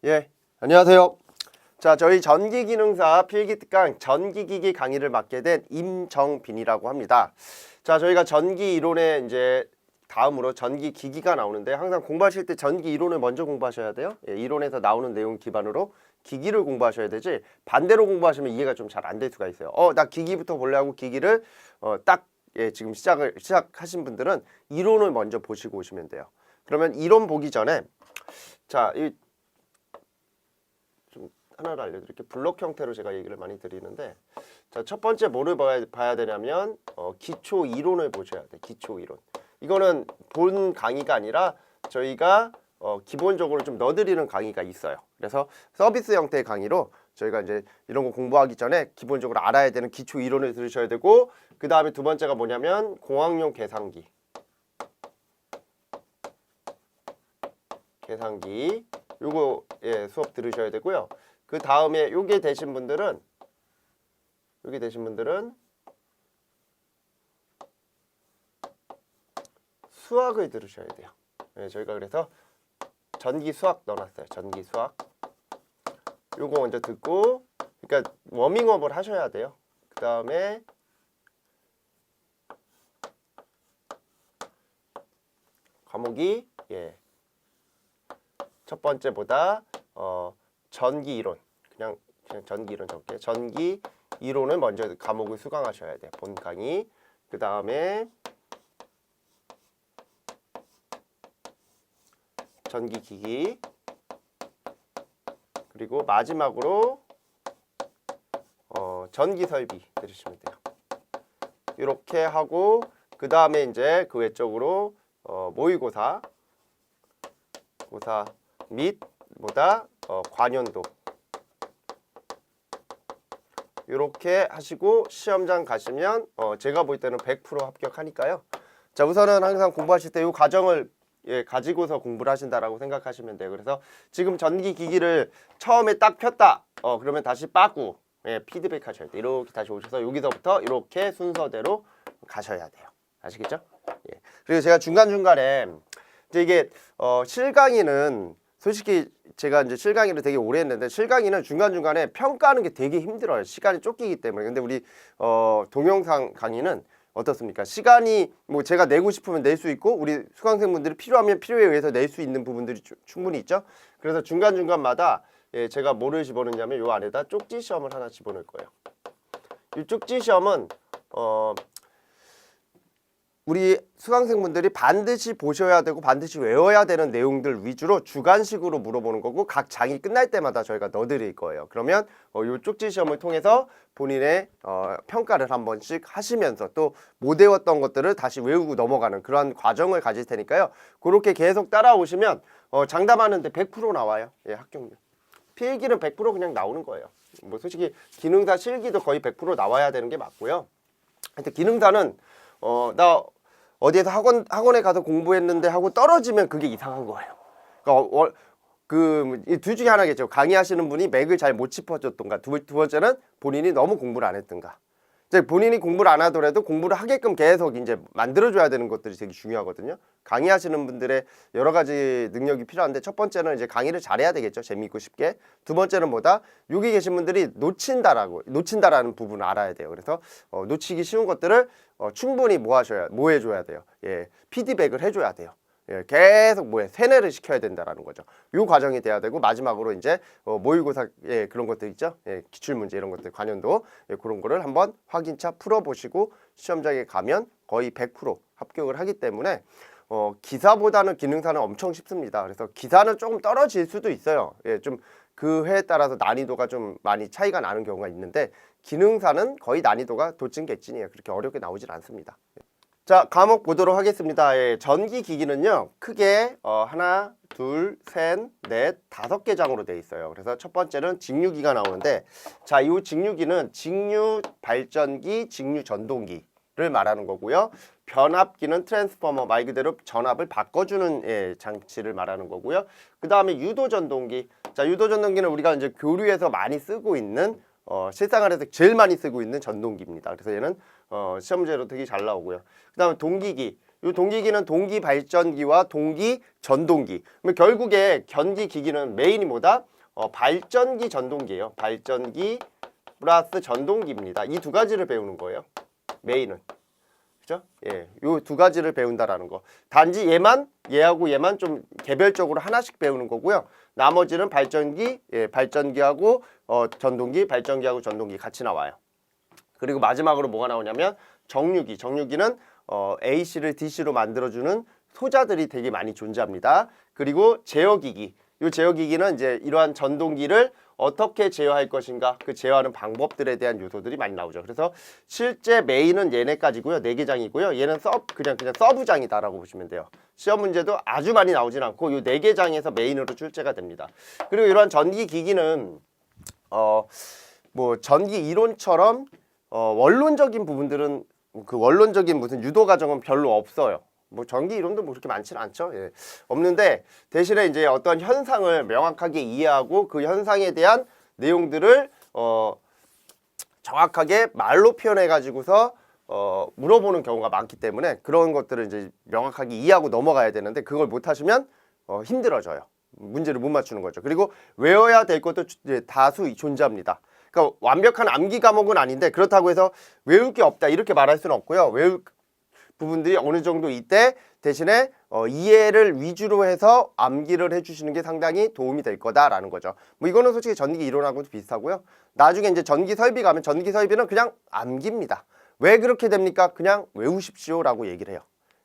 예, 안녕하세요. 자, 저희 전기기능사 필기특강 전기기기 강의를 맡게 된 임정빈이라고 합니다. 자, 저희가 전기 이론에 이제 다음으로 전기기기가 나오는데 항상 공부하실 때 전기 이론을 먼저 공부하셔야 돼요. 예, 이론에서 나오는 내용 기반으로 기기를 공부하셔야 되지 반대로 공부하시면 이해가 좀 잘 안 될 수가 있어요. 나 기기부터 볼래 하고 기기를 지금 시작하신 분들은 이론을 먼저 보시고 오시면 돼요. 그러면 이론 보기 전에 자, 하나를 알려드릴게요. 블록 형태로 제가 얘기를 많이 드리는데, 자, 첫 번째 뭐를 봐야 되냐면 기초 이론을 보셔야 돼. 기초 이론. 이거는 본 강의가 아니라 저희가 기본적으로 좀 넣어드리는 강의가 있어요. 그래서 서비스 형태의 강의로 저희가 이제 이런 거 공부하기 전에 기본적으로 알아야 되는 기초 이론을 들으셔야 되고, 그 다음에 두 번째가 뭐냐면 공학용 계산기. 요거 수업 들으셔야 되고요. 그 다음에 요게 되신 분들은 수학을 들으셔야 돼요. 네, 저희가 그래서 전기 수학 넣어놨어요. 전기 수학. 요거 먼저 듣고, 그러니까 워밍업을 하셔야 돼요. 그 다음에 과목이 첫 번째보다 전기 이론, 그냥 전기 이론 적게 전기 이론을 먼저 과목을 수강하셔야 돼요. 본 강의. 그 다음에 전기 기기, 그리고 마지막으로 전기 설비 들으시면 돼요. 이렇게 하고 그 다음에 이제 그 외적으로 모의고사 및 관연도 이렇게 하시고 시험장 가시면 제가 볼 때는 100% 합격하니까요. 자, 우선은 항상 공부하실 때 이 과정을 가지고서 공부를 하신다라고 생각하시면 돼요. 그래서 지금 전기기기를 처음에 딱 폈다. 그러면 다시 빠꾸 피드백 하셔야 돼요. 이렇게 다시 오셔서 여기서부터 이렇게 순서대로 가셔야 돼요. 아시겠죠? 그리고 제가 중간중간에 이제 이게 실강의는 솔직히 제가 이제 실강의를 되게 오래 했는데 실강의는 중간중간에 평가하는 게 되게 힘들어요. 시간이 쫓기기 때문에. 근데 우리 동영상 강의는 어떻습니까? 시간이 뭐 제가 내고 싶으면 낼 수 있고 우리 수강생분들이 필요하면 필요에 의해서 낼 수 있는 부분들이 충분히 있죠. 그래서 중간중간마다 제가 뭐를 집어넣냐면 요 안에다 쪽지 시험을 하나 집어넣을 거예요. 이 쪽지 시험은 우리 수강생분들이 반드시 보셔야 되고 반드시 외워야 되는 내용들 위주로 주관식으로 물어보는 거고 각 장이 끝날 때마다 저희가 넣어드릴 거예요. 그러면 이 쪽지 시험을 통해서 본인의 평가를 한 번씩 하시면서 또 못 외웠던 것들을 다시 외우고 넘어가는 그런 과정을 가질 테니까요. 그렇게 계속 따라오시면 장담하는데 100% 나와요. 합격률. 필기는 100% 그냥 나오는 거예요. 뭐 솔직히 기능사 실기도 거의 100% 나와야 되는 게 맞고요. 하여튼 기능사는 나 어디에서 학원에 가서 공부했는데 하고 떨어지면 그게 이상한 거예요. 그러니까 이 둘 중에 하나겠죠. 강의하시는 분이 맥을 잘 못 짚어줬던가, 두 번째는 본인이 너무 공부를 안 했던가. 이제 본인이 공부를 안 하더라도 공부를 하게끔 계속 이제 만들어줘야 되는 것들이 되게 중요하거든요. 강의하시는 분들의 여러 가지 능력이 필요한데 첫 번째는 이제 강의를 잘해야 되겠죠. 재미있고 쉽게. 두 번째는 뭐다? 여기 계신 분들이 놓친다라는 부분을 알아야 돼요. 그래서 놓치기 쉬운 것들을 충분히 뭐 해줘야 돼요. 피드백을 해줘야 돼요. 계속 세뇌를 시켜야 된다라는 거죠. 이 과정이 돼야 되고 마지막으로 이제 모의고사 그런 것들 있죠. 기출문제 이런 것들 관연도 그런 거를 한번 확인차 풀어보시고 시험장에 가면 거의 100% 합격을 하기 때문에 기사보다는 기능사는 엄청 쉽습니다. 그래서 기사는 조금 떨어질 수도 있어요. 좀 그 회에 따라서 난이도가 좀 많이 차이가 나는 경우가 있는데 기능사는 거의 난이도가 도찐개찐이에요. 그렇게 어렵게 나오질 않습니다. 자, 과목 보도록 하겠습니다. 전기기기는요, 크게 하나, 둘, 셋, 넷, 5개 장으로 되어 있어요. 그래서 첫 번째는 직류기가 나오는데, 자, 이 직류기는 직류 발전기, 직류 전동기를 말하는 거고요. 변압기는 트랜스포머, 말 그대로 전압을 바꿔주는 장치를 말하는 거고요. 그 다음에 유도전동기. 자, 유도전동기는 우리가 이제 교류에서 많이 쓰고 있는 실생활에서 제일 많이 쓰고 있는 전동기입니다. 그래서 얘는 시험 문제로 되게 잘 나오고요. 그 다음에 동기기. 이 동기기는 동기 발전기와 동기 전동기. 그러면 결국에 전기 기기는 메인이 뭐다? 발전기 전동기예요. 발전기 플러스 전동기입니다. 이 두 가지를 배우는 거예요. 메인은. 그죠? 예, 요 두 가지를 배운다라는 거. 단지 얘하고 얘만 좀 개별적으로 하나씩 배우는 거고요. 나머지는 발전기, 발전기하고 전동기, 발전기하고 전동기 같이 나와요. 그리고 마지막으로 뭐가 나오냐면 정류기. 정류기는 AC를 DC로 만들어주는 소자들이 되게 많이 존재합니다. 그리고 제어기기. 이 제어기기는 이제 이러한 전동기를 어떻게 제어할 것인가, 그 제어하는 방법들에 대한 요소들이 많이 나오죠. 그래서 실제 메인은 얘네까지고요. 4개 장이고요. 얘는 그냥 서브장이다라고 보시면 돼요. 시험 문제도 아주 많이 나오진 않고 이 4개 장에서 메인으로 출제가 됩니다. 그리고 이러한 전기 기기는 뭐 전기 이론처럼 원론적인 부분들은 그 원론적인 무슨 유도 과정은 별로 없어요. 뭐 전기 이론도 뭐 그렇게 많지는 않죠. 예. 없는데 대신에 이제 어떤 현상을 명확하게 이해하고 그 현상에 대한 내용들을 정확하게 말로 표현해 가지고서 물어보는 경우가 많기 때문에 그런 것들을 이제 명확하게 이해하고 넘어가야 되는데 그걸 못 하시면 힘들어져요. 문제를 못 맞추는 거죠. 그리고 외워야 될 것도 다수 존재합니다. 그러니까 완벽한 암기 과목은 아닌데 그렇다고 해서 외울 게 없다 이렇게 말할 수는 없고요. 외울 부분들이 어느 정도 있대 대신에 이해를 위주로 해서 암기를 해주시는 게 상당히 도움이 될 거다라는 거죠. 뭐 이거는 솔직히 전기 이론하고도 비슷하고요. 나중에 이제 전기 설비 가면 전기 설비는 그냥 암기입니다. 왜 그렇게 됩니까? 그냥 외우십시오라고 얘기를 해요.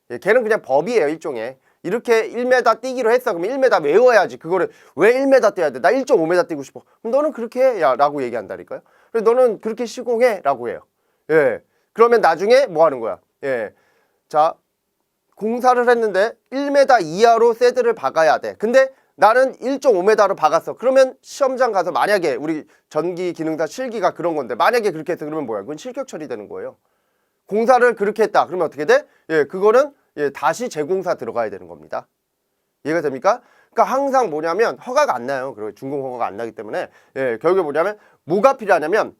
예, 걔는 그냥 법이에요. 일종의. 이렇게 1m 뛰기로 했어. 그러면 1m 외워야지. 그거를 왜 1m 뛰어야 돼? 나 1.5m 뛰고 싶어. 그럼 너는 그렇게 해. 야, 라고 얘기한다니까요. 그래서 너는 그렇게 시공해. 라고 해요. 예. 그러면 나중에 뭐 하는 거야? 예. 자, 공사를 했는데 1m 이하로 세드를 박아야 돼. 근데 나는 1.5m로 박았어. 그러면 시험장 가서 만약에 우리 전기 기능사 실기가 그런 건데 만약에 그렇게 했어. 그러면 뭐야? 그건 실격 처리되는 거예요. 공사를 그렇게 했다. 그러면 어떻게 돼? 예, 그거는 다시 재공사 들어가야 되는 겁니다. 이해가 됩니까? 그러니까 항상 뭐냐면 허가가 안 나요. 그리고 준공 허가가 안 나기 때문에 결국에 뭐냐면 뭐가 필요하냐면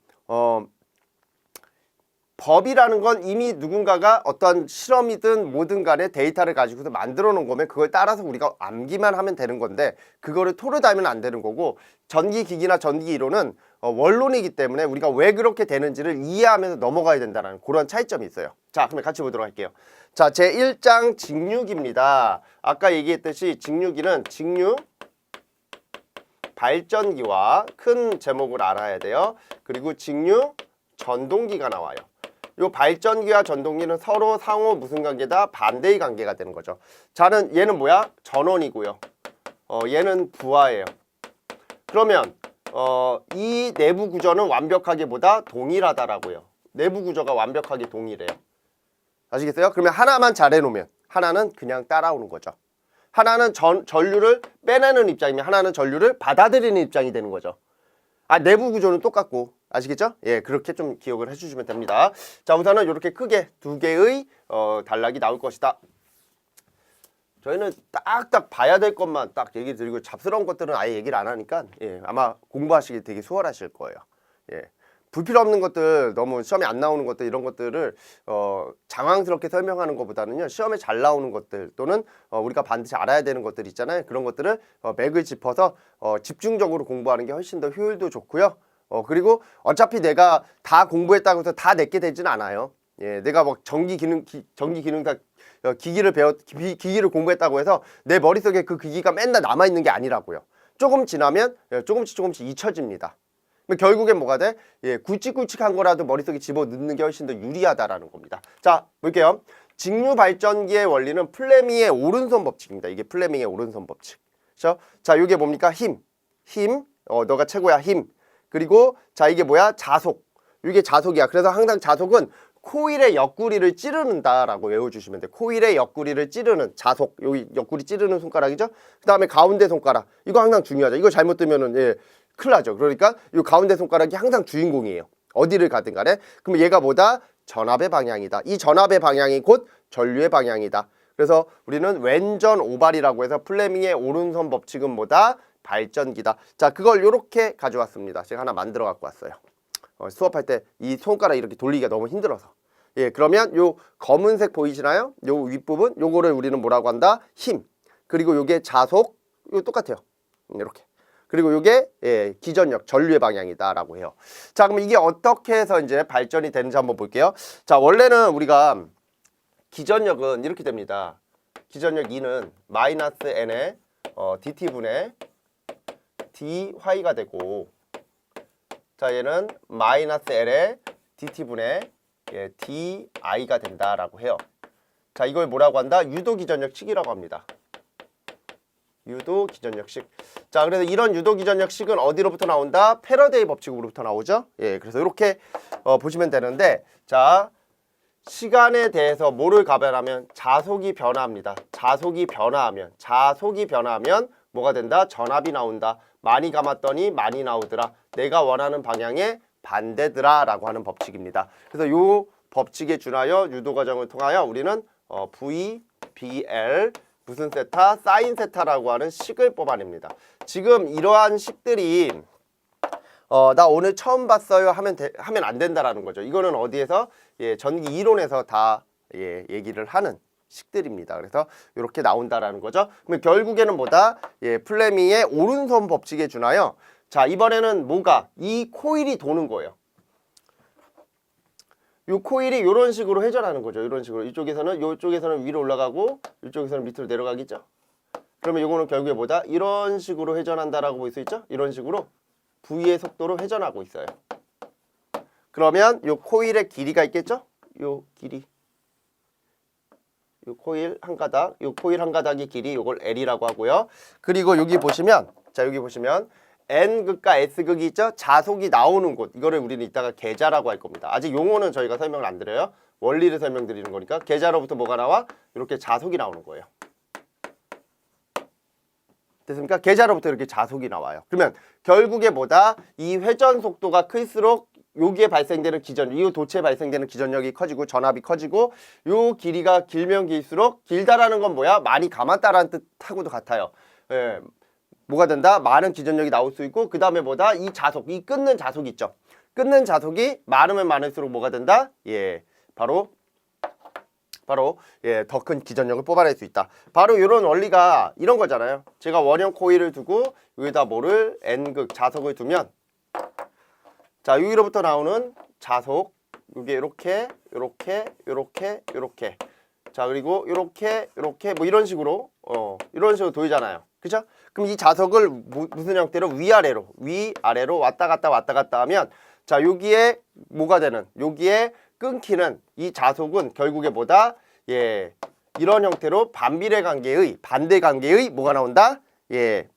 법이라는 건 이미 누군가가 어떤 실험이든 뭐든 간에 데이터를 가지고서 만들어 놓은 거면 그걸 따라서 우리가 암기만 하면 되는 건데 그거를 토를 달면 안 되는 거고 전기기기나 전기 이론은 원론이기 때문에 우리가 왜 그렇게 되는지를 이해하면서 넘어가야 된다는 그런 차이점이 있어요. 자, 그러면 같이 보도록 할게요. 자, 제1장 직류기입니다. 아까 얘기했듯이 직류기는 직류 발전기와 큰 제목을 알아야 돼요. 그리고 직류 전동기가 나와요. 요 발전기와 전동기는 서로 상호 무슨 관계다? 반대의 관계가 되는 거죠. 자는 얘는 뭐야? 전원이고요. 얘는 부하예요. 그러면 이 내부 구조는 완벽하게 뭐다? 동일하다라고요. 내부 구조가 완벽하게 동일해요. 아시겠어요? 그러면 하나만 잘해놓으면 하나는 그냥 따라오는 거죠. 하나는 전류를 빼내는 입장이면 하나는 전류를 받아들이는 입장이 되는 거죠. 내부 구조는 똑같고 아시겠죠? 예, 그렇게 좀 기억을 해주시면 됩니다. 자, 우선은 이렇게 크게 2개의 단락이 나올 것이다. 저희는 딱딱 봐야 될 것만 딱 얘기 드리고 잡스러운 것들은 아예 얘기를 안 하니까 아마 공부하시기 되게 수월하실 거예요. 예. 불필요 없는 것들, 너무 시험에 안 나오는 것들 이런 것들을 장황스럽게 설명하는 것보다는요. 시험에 잘 나오는 것들 또는 우리가 반드시 알아야 되는 것들 있잖아요. 그런 것들을 맥을 짚어서 집중적으로 공부하는 게 훨씬 더 효율도 좋고요. 그리고 어차피 내가 다 공부했다고 해서 다 내게 되지는 않아요. 예, 내가 막 전기 기능사 기기를 공부했다고 해서 내 머릿속에 그 기기가 맨날 남아 있는 게 아니라고요. 조금 지나면 조금씩 잊혀집니다. 결국엔 뭐가 돼? 예, 굵직굵직한 거라도 머릿속에 집어넣는 게 훨씬 더 유리하다라는 겁니다. 자, 볼게요. 직류 발전기의 원리는 플레밍의 오른손 법칙입니다. 이게 플레밍의 오른손 법칙. 그렇죠? 자, 이게 뭡니까? 힘. 너가 최고야. 힘. 그리고 자, 이게 뭐야? 자속. 이게 자속이야. 그래서 항상 자속은 코일의 옆구리를 찌르는다라고 외워주시면 돼요. 코일의 옆구리를 찌르는 자속. 여기 옆구리 찌르는 손가락이죠. 그 다음에 가운데 손가락. 이거 항상 중요하죠. 이거 잘못 뜨면은 큰일 나죠. 그러니까 이 가운데 손가락이 항상 주인공이에요. 어디를 가든 간에. 그럼 얘가 뭐다? 전압의 방향이다. 이 전압의 방향이 곧 전류의 방향이다. 그래서 우리는 왼전 오발이라고 해서 플레밍의 오른손 법칙은 뭐다? 발전기다. 자, 그걸 이렇게 가져왔습니다. 제가 하나 만들어 갖고 왔어요. 수업할 때 이 손가락 이렇게 돌리기가 너무 힘들어서. 예, 그러면 요 검은색 보이시나요? 요 윗부분 요거를 우리는 뭐라고 한다? 힘. 그리고 요게 자속. 요 똑같아요. 이렇게. 그리고 요게 예, 기전력, 전류의 방향이다라고 해요. 자, 그럼 이게 어떻게 해서 이제 발전이 되는지 한번 볼게요. 자, 원래는 우리가 기전력은 이렇게 됩니다. 기전력 E는 마이너스 N의 dt분의 dy가 되고, 자, 얘는 마이너스 L의 dt분의 예, di가 된다라고 해요. 자, 이걸 뭐라고 한다? 유도 기전력식이라고 합니다. 유도 기전력식. 자, 그래서 이런 유도 기전력식은 어디로부터 나온다? 패러데이 법칙으로부터 나오죠. 예, 그래서 이렇게 보시면 되는데, 자, 시간에 대해서 뭐를 가변하면 자속이 변화합니다. 자속이 변화하면 뭐가 된다? 전압이 나온다. 많이 감았더니 많이 나오더라. 내가 원하는 방향에 반대더라 라고 하는 법칙입니다. 그래서 요 법칙에 준하여 유도 과정을 통하여 우리는 V, BL 무슨 세타? 사인 세타라고 하는 식을 뽑아냅니다. 지금 이러한 식들이 나 오늘 처음 봤어요 하면 안 된다라는 거죠. 이거는 어디에서? 예, 전기 이론에서 다 예, 얘기를 하는 식들입니다. 그래서 이렇게 나온다라는 거죠. 그러면 결국에는 뭐다? 예, 플레밍의 오른손 법칙에 준하여, 자, 이번에는 뭐가? 이 코일이 도는 거예요. 이 코일이 이런 식으로 회전하는 거죠. 이런 식으로. 이쪽에서는 위로 올라가고 이쪽에서는 밑으로 내려가겠죠. 그러면 이거는 결국에 뭐다? 이런 식으로 회전한다라고 볼 수 있죠. 이런 식으로 V의 속도로 회전하고 있어요. 그러면 이 코일의 길이가 있겠죠? 이 길이. 이 코일 한 가닥, 이 코일 한 가닥의 길이 이걸 L이라고 하고요. 그리고 여기 보시면, 자, 여기 보시면 N극과 S극이 있죠? 자속이 나오는 곳. 이거를 우리는 이따가 계자라고 할 겁니다. 아직 용어는 저희가 설명을 안 드려요. 원리를 설명드리는 거니까. 계자로부터 뭐가 나와? 이렇게 자속이 나오는 거예요. 됐습니까? 계자로부터 이렇게 자속이 나와요. 그러면 결국에 뭐다? 이 회전 속도가 클수록 여기에 발생되는 이 도체에 발생되는 기전력이 커지고 전압이 커지고, 요 길이가 길면 길수록, 길다라는 건 뭐야? 많이 감았다라는 뜻하고도 같아요. 예, 뭐가 된다? 많은 기전력이 나올 수 있고, 그 다음에 뭐다? 이 자속, 이 끊는 자속 있죠. 끊는 자속이 많으면 많을수록 뭐가 된다? 예, 바로 예, 더 큰 기전력을 뽑아낼 수 있다. 바로 이런 원리가 이런 거잖아요. 제가 원형 코일을 두고 여기다 뭐를 N극 자속을 두면, 자, 여기로부터 나오는 자속, 이게 이렇게 자, 그리고 이렇게 뭐 이런 식으로 도이잖아요. 그죠? 그럼 이 자석을 무슨 형태로? 위아래로 왔다 갔다 하면, 자, 여기에 뭐가 되는? 여기에 끊기는 이 자속은 결국에 뭐다? 예, 이런 형태로 반대 관계의 뭐가 나온다? 예,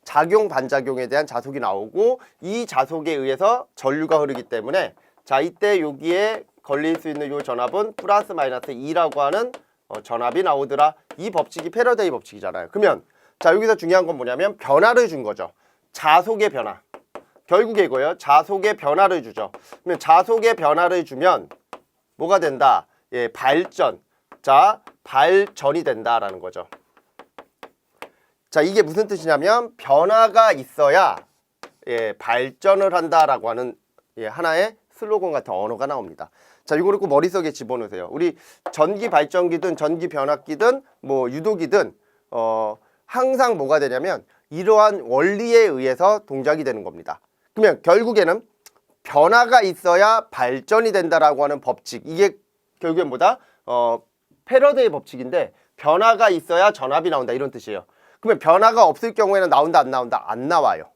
작용 반작용에 대한 자속이 나오고, 이 자속에 의해서 전류가 흐르기 때문에, 자, 이때 여기에 걸릴 수 있는 이 전압은 플러스 마이너스 2라고 하는 전압이 나오더라. 이 법칙이 패러데이 법칙이잖아요. 그러면 자, 여기서 중요한 건 뭐냐면 변화를 준 거죠. 자속의 변화. 결국에 이거예요. 자속의 변화를 주죠. 그러면 자속의 변화를 주면 뭐가 된다? 예, 발전. 자, 발전이 된다라는 거죠. 자, 이게 무슨 뜻이냐면 변화가 있어야 예, 발전을 한다라고 하는 예, 하나의 슬로건 같은 언어가 나옵니다. 자, 이거를 꼭 머릿속에 집어넣으세요. 우리 전기 발전기든 전기 변압기든 뭐 유도기든 항상 뭐가 되냐면 이러한 원리에 의해서 동작이 되는 겁니다. 그러면 결국에는 변화가 있어야 발전이 된다라고 하는 법칙. 이게 결국엔 뭐다? 패러데이 법칙인데, 변화가 있어야 전압이 나온다 이런 뜻이에요. 그러면 변화가 없을 경우에는 나온다 안 나온다? 안 나와요.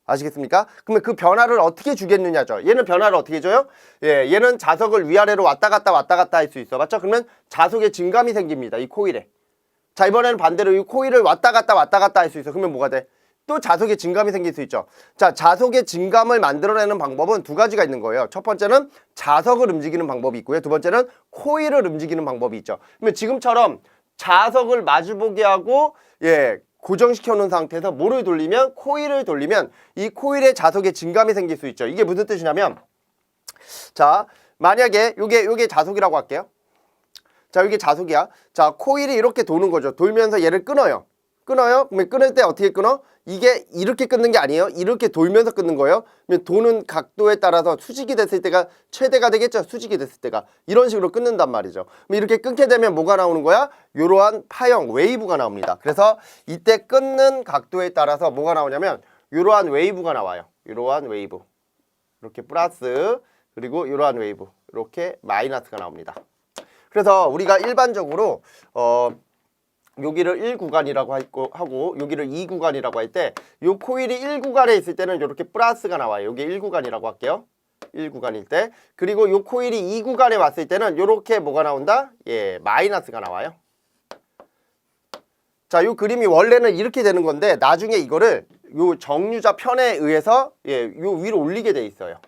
아시겠습니까? 그러면 그 변화를 어떻게 주겠느냐죠. 얘는 변화를 어떻게 줘요? 예, 얘는 자석을 위아래로 왔다 갔다 할 수 있어. 맞죠? 그러면 자석의 증감이 생깁니다. 이 코일에. 자, 이번에는 반대로 이 코일을 왔다 갔다 할 수 있어. 그러면 뭐가 돼? 또 자석의 증감이 생길 수 있죠. 자, 자석의 증감을 만들어내는 방법은 두 가지가 있는 거예요. 첫 번째는 자석을 움직이는 방법이 있고요. 두 번째는 코일을 움직이는 방법이 있죠. 그러면 지금처럼 자석을 마주보게 하고 예, 고정시켜 놓은 상태에서 뭐를 돌리면? 코일을 돌리면 이 코일에 자석의 증감이 생길 수 있죠. 이게 무슨 뜻이냐면, 자, 만약에 요게 자석이라고 할게요. 자, 이게 자석이야. 자, 코일이 이렇게 도는 거죠. 돌면서 얘를 끊어요. 끊어요? 그러면 끊을 때 어떻게 끊어? 이게 이렇게 끊는 게 아니에요. 이렇게 돌면서 끊는 거예요. 그러면 도는 각도에 따라서 수직이 됐을 때가 최대가 되겠죠. 수직이 됐을 때가. 이런 식으로 끊는단 말이죠. 그럼 이렇게 끊게 되면 뭐가 나오는 거야? 이러한 파형, 웨이브가 나옵니다. 그래서 이때 끊는 각도에 따라서 뭐가 나오냐면 이러한 웨이브가 나와요. 이러한 웨이브. 이렇게 플러스, 그리고 이러한 웨이브. 이렇게 마이너스가 나옵니다. 그래서 우리가 일반적으로 여기를 1구간이라고 하고 여기를 2구간이라고 할 때 이 코일이 1구간에 있을 때는 이렇게 플러스가 나와요. 여기 1구간이라고 할게요. 1구간일 때. 그리고 이 코일이 2구간에 왔을 때는 이렇게 뭐가 나온다? 예, 마이너스가 나와요. 자, 이 그림이 원래는 이렇게 되는 건데 나중에 이거를 요 정류자 편에 의해서 예, 요 위로 올리게 돼 있어요.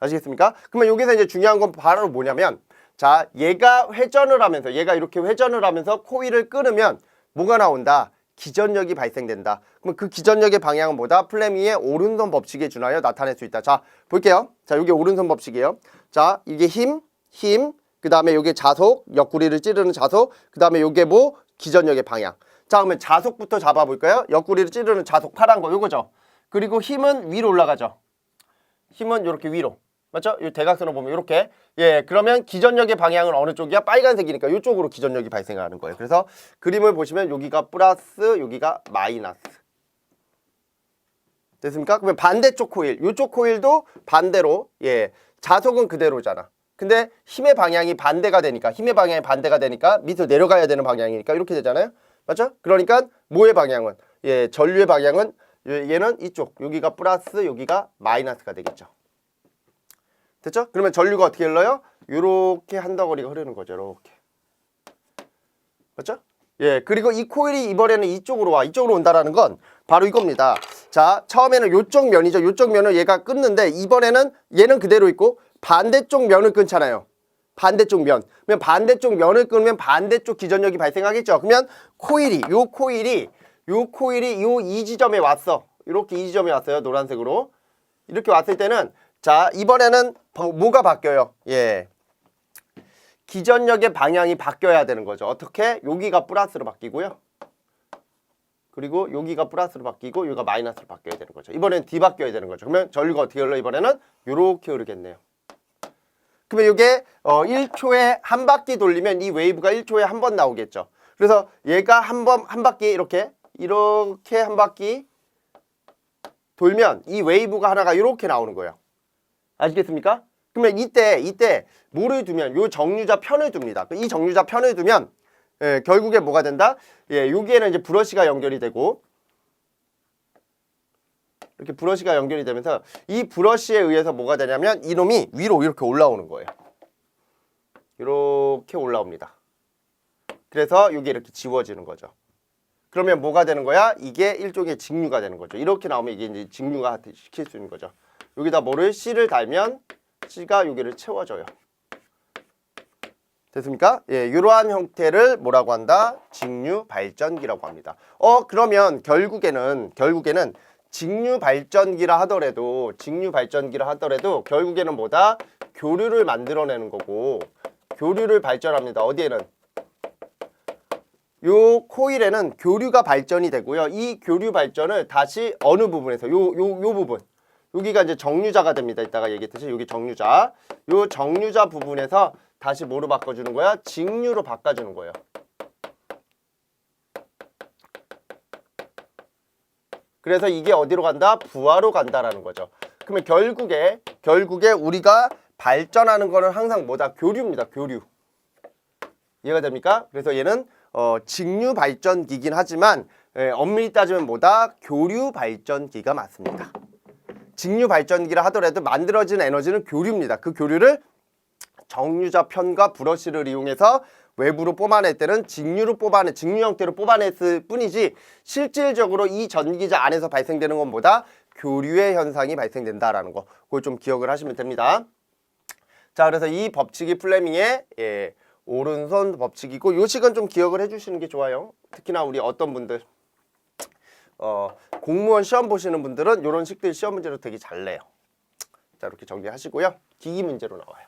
아시겠습니까? 그러면 여기서 이제 중요한 건 바로 뭐냐면 자, 얘가 회전을 하면서 얘가 이렇게 회전을 하면서 코일을 끊으면 뭐가 나온다? 기전력이 발생된다. 그럼 그 기전력의 방향은 뭐다? 플레밍의 오른손 법칙에 준하여 나타낼 수 있다. 자, 볼게요. 자, 이게 오른손 법칙이에요. 자, 이게 힘, 그 다음에 이게 자속, 옆구리를 찌르는 자속, 그 다음에 이게 뭐? 기전력의 방향. 자, 그러면 자속부터 잡아볼까요? 옆구리를 찌르는 자속, 파란 거, 요거죠. 그리고 힘은 위로 올라가죠. 힘은 이렇게 위로. 맞죠? 이 대각선을 보면 이렇게. 예, 그러면 기전력의 방향은 어느 쪽이야? 빨간색이니까 이쪽으로 기전력이 발생하는 거예요. 그래서 그림을 보시면 여기가 플러스, 여기가 마이너스. 됐습니까? 그러면 반대쪽 코일, 이쪽 코일도 반대로, 예, 자속은 그대로잖아. 근데 힘의 방향이 반대가 되니까, 밑으로 내려가야 되는 방향이니까 이렇게 되잖아요. 맞죠? 그러니까 뭐의 방향은? 예, 전류의 방향은 얘는 이쪽, 여기가 플러스, 여기가 마이너스가 되겠죠. 됐죠? 그러면 전류가 어떻게 흘러요? 요렇게 한 덩어리가 흐르는 거죠. 이렇게. 맞죠? 예, 그리고 이 코일이 이번에는 이쪽으로 와. 이쪽으로 온다라는 건 바로 이겁니다. 자, 처음에는 요쪽 면이죠. 요쪽 면을 얘가 끊는데 이번에는 얘는 그대로 있고 반대쪽 면을 끊잖아요. 반대쪽 면. 그러면 반대쪽 면을 끊으면 반대쪽 기전력이 발생하겠죠. 그러면 요 코일이 요 이 지점에 왔어. 이렇게 이 지점에 왔어요. 노란색으로. 이렇게 왔을 때는 자, 이번에는 뭐가 바뀌어요? 예. 기전력의 방향이 바뀌어야 되는 거죠. 어떻게? 여기가 플러스로 바뀌고요. 그리고 여기가 플러스로 바뀌고 여기가 마이너스로 바뀌어야 되는 거죠. 이번엔 뒤바뀌어야 되는 거죠. 그러면 전류가 어떻게 흘러? 이번에는 요렇게 흐르겠네요. 그러면 이게 1초에 한 바퀴 돌리면 이 웨이브가 1초에 한 번 나오겠죠. 그래서 얘가 한 바퀴 이렇게 한 바퀴 돌면 이 웨이브가 하나가 이렇게 나오는 거예요. 아시겠습니까? 그러면 이때 뭐를 두면 요 정류자 편을 둡니다. 이 정류자 편을 두면 예, 결국에 뭐가 된다? 예, 여기에는 이제 브러쉬가 연결이 되고 이렇게 브러쉬가 연결이 되면서 이 브러쉬에 의해서 뭐가 되냐면 이놈이 위로 이렇게 올라오는 거예요. 이렇게 올라옵니다. 그래서 이게 이렇게 지워지는 거죠. 그러면 뭐가 되는 거야? 이게 일종의 직류가 되는 거죠. 이렇게 나오면 이게 이제 직류가 시킬 수 있는 거죠. 여기다 뭐를 C를 달면 C가 여기를 채워줘요. 됐습니까? 예, 이러한 형태를 뭐라고 한다? 직류 발전기라고 합니다. 그러면 결국에는 직류 발전기라 하더라도 결국에는 뭐다? 교류를 만들어내는 거고 교류를 발전합니다. 어디에는? 요 코일에는 교류가 발전이 되고요. 이 교류 발전을 다시 어느 부분에서 요 부분 여기가 이제 정류자가 됩니다. 이따가 얘기했듯이 여기 정류자. 요 정류자 부분에서 다시 뭐로 바꿔주는 거야? 직류로 바꿔주는 거예요. 그래서 이게 어디로 간다? 부하로 간다라는 거죠. 그러면 결국에 우리가 발전하는 거는 항상 뭐다? 교류입니다. 교류. 이해가 됩니까? 그래서 얘는 직류 발전기긴 하지만 엄밀히 따지면 뭐다? 교류 발전기가 맞습니다. 직류 발전기라 하더라도 만들어진 에너지는 교류입니다. 그 교류를 정류자 편과 브러쉬를 이용해서 외부로 뽑아낼 때는 직류 형태로 뽑아냈을 뿐이지 실질적으로 이 전기자 안에서 발생되는 건 뭐다? 교류의 현상이 발생된다라는 거. 그걸 좀 기억을 하시면 됩니다. 자, 그래서 이 법칙이 플레밍의 오른손 법칙이고 요 식은 좀 기억을 해주시는 게 좋아요. 특히나 우리 어떤 분들 공무원 시험 보시는 분들은 이런 식들 시험 문제로 되게 잘 내요. 자, 이렇게 정리하시고요. 기기 문제로 나와요.